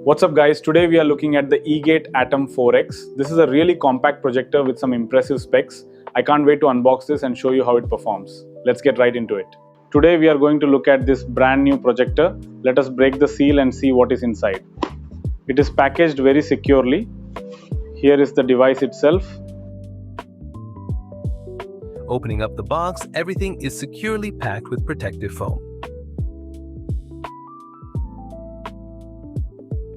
What's up guys, today we are looking at the Egate Atom 4X. This is a really compact projector with some impressive specs. I can't wait to unbox this and show you how it performs. Let's get right into it. Today we are going to look at this brand new projector. Let us break the seal and see what is inside. It is packaged very securely. Here is the device itself. Opening up the box, everything is securely packed with protective foam.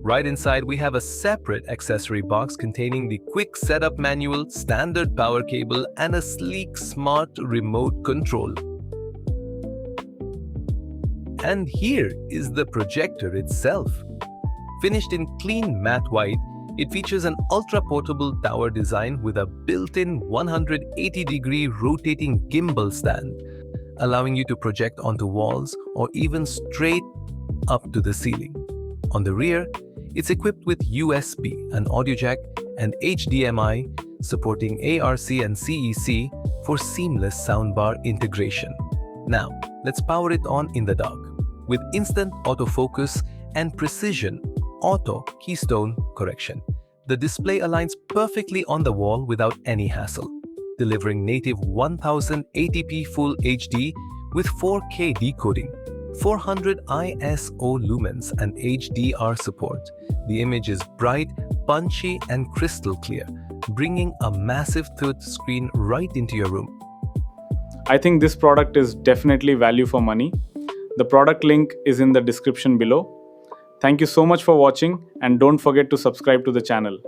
Right inside, we have a separate accessory box containing the quick setup manual, standard power cable, and a sleek smart remote control. And here is the projector itself. Finished in clean matte white, it features an ultra-portable tower design with a built-in 180-degree rotating gimbal stand, allowing you to project onto walls or even straight up to the ceiling. On the rear, it's equipped with USB, an audio jack, and HDMI supporting ARC and CEC for seamless soundbar integration. Now, let's power it on in the dark. With instant autofocus and precision auto Keystone correction, the display aligns perfectly on the wall without any hassle, delivering native 1080p Full HD with 4K decoding, 400 ISO lumens and HDR support. The image is bright, punchy, and crystal clear, bringing a massive touch screen right into your room. I think this product is definitely value for money. The product link is in the description below. Thank you so much for watching and don't forget to subscribe to the channel.